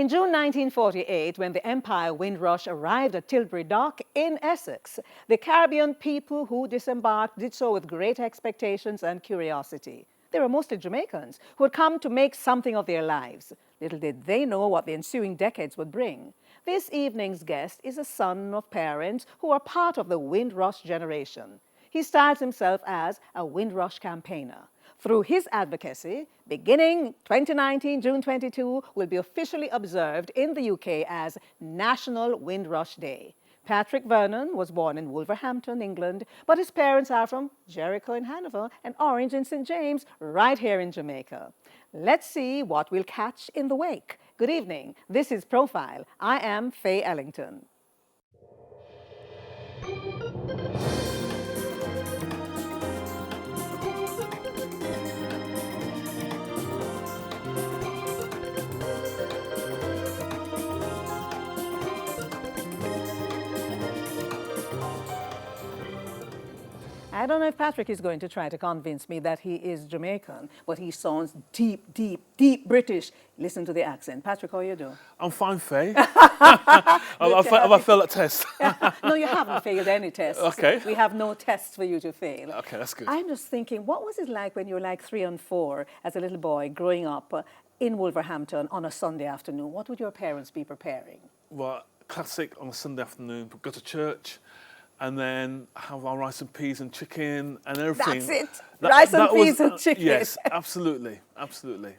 In June 1948, when the Empire Windrush arrived at Tilbury Dock in Essex, the Caribbean people who disembarked did so with great expectations and curiosity. They were mostly Jamaicans who had come to make something of their lives. Little did they know what the ensuing decades would bring. This evening's guest is a son of parents who are part of the Windrush generation. He styles himself as a Windrush campaigner. Through his advocacy, beginning 2019, June 22, will be officially observed in the UK as National Windrush Day. Patrick Vernon was born in Wolverhampton, England, but his parents are from Jericho in Hanover and Orange in St. James, right here in Jamaica. Let's see what we'll catch in the wake. Good evening. This is Profile. I am Faye Ellington. I don't know if Patrick is going to try to convince me that he is Jamaican, but he sounds deep, deep, deep British. Listen to the accent. Patrick, how you doing? I'm fine, Faye. Have I failed that test? No, you haven't failed any tests. Okay. We have no tests for you to fail. Okay, that's good. I'm just thinking, what was it like when you were like 3 and 4 as a little boy growing up in Wolverhampton on a Sunday afternoon? What would your parents be preparing? Well, classic on a Sunday afternoon, go to church and then have our rice and peas and chicken and everything. That's it. Rice and peas and chicken. Yes, absolutely, absolutely.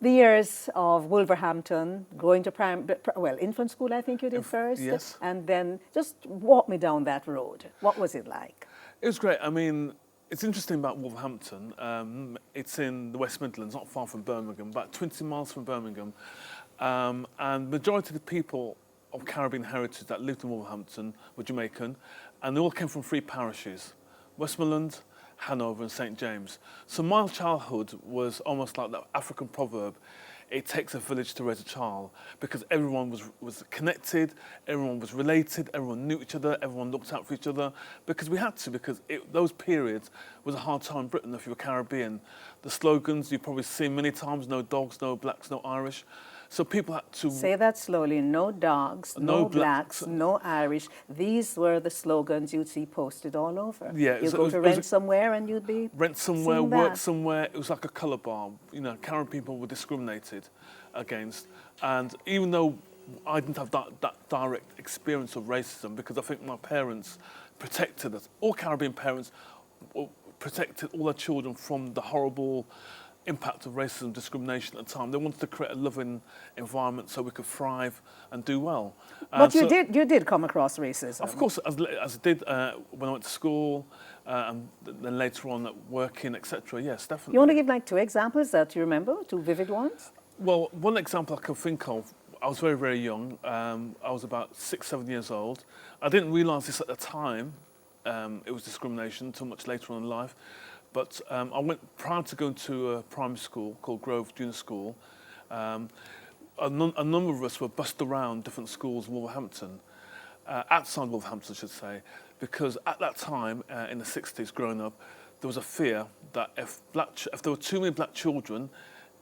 The years of Wolverhampton, going to infant school, I think you did first. Yes. And then just walk me down that road. What was it like? It was great. I mean, it's interesting about Wolverhampton. It's in the West Midlands, not far from Birmingham, about 20 miles from Birmingham. And majority of the people of Caribbean heritage that lived in Wolverhampton were Jamaican, and they all came from 3 parishes: Westmoreland, Hanover and St. James. So my childhood was almost like that African proverb, it takes a village to raise a child, because everyone was connected, everyone was related, everyone knew each other, everyone looked out for each other, because we had to, because those periods was a hard time in Britain if you were Caribbean. The slogans you've probably seen many times: no dogs, no blacks, no Irish. So people had to... Say that slowly. No dogs, no blacks, no Irish. These were the slogans you'd see posted all over. Yeah, you'd go to rent somewhere and you'd be rent somewhere, work somewhere. It was like a colour bar. You know, Caribbean people were discriminated against. And even though I didn't have that direct experience of racism, because I think my parents protected us, all Caribbean parents protected all their children from the horrible impact of racism and discrimination at the time. They wanted to create a loving environment so we could thrive and do well. But you did come across racism. Of course, as I did when I went to school, and then later on at working, etc. Yes, definitely. You want to give like 2 examples that you remember, 2 vivid ones? Well, one example I can think of, I was very, very young. I was about 6, 7 years old. I didn't realise this at the time. It was discrimination until much later on in life. But I went, prior to going to a primary school called Grove Junior School, a number of us were bussed around different schools in Wolverhampton, outside Wolverhampton, I should say, because at that time, in the 60s, growing up, there was a fear that if there were too many black children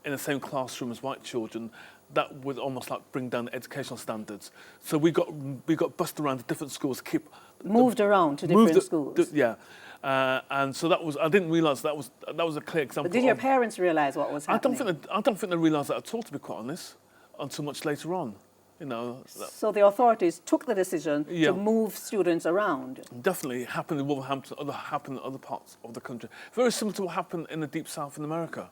in the same classroom as white children, that would almost like bring down the educational standards. So we got bussed around to different schools, moved around to different schools. Yeah. And so that was, I didn't realise that was a clear example. But did your parents realise what was happening? I don't think they realised that at all, to be quite honest, until much later on. You know. So the authorities took the decision to move students around. Definitely, it happened in Wolverhampton, happened in other parts of the country. Very similar to what happened in the Deep South in America.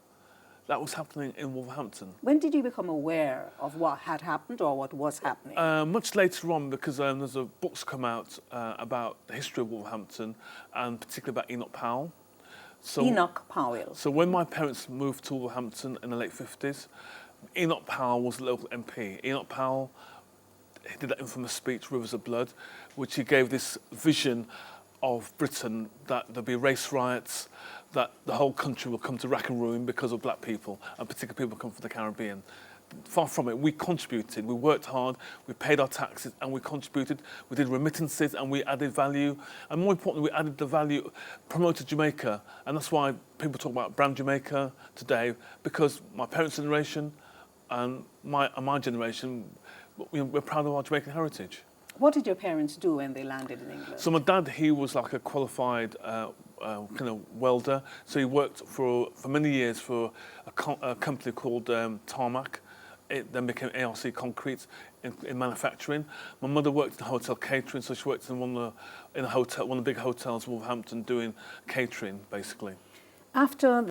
That was happening in Wolverhampton. When did you become aware of what had happened or what was happening? Much later on, because there's books come out about the history of Wolverhampton, and particularly about Enoch Powell. Enoch Powell. So when my parents moved to Wolverhampton in the late 50s, Enoch Powell was the local MP. Enoch Powell, he did that infamous speech, Rivers of Blood, which he gave this vision of Britain, that there'll be race riots, that the whole country will come to rack and ruin because of black people, and particularly people come from the Caribbean. Far from it, we contributed, we worked hard, we paid our taxes and we contributed, we did remittances and we added value, and more importantly, we added the value, promoted Jamaica, and that's why people talk about brand Jamaica today, because my parents' generation, And my generation, we're proud of our Jamaican heritage. What did your parents do when they landed in England? So my dad, he was like a qualified kind of welder. So he worked for many years for a company called Tarmac. It then became ARC Concrete in manufacturing. My mother worked in hotel catering, so she worked in one of the big hotels in Wolverhampton doing catering, basically. After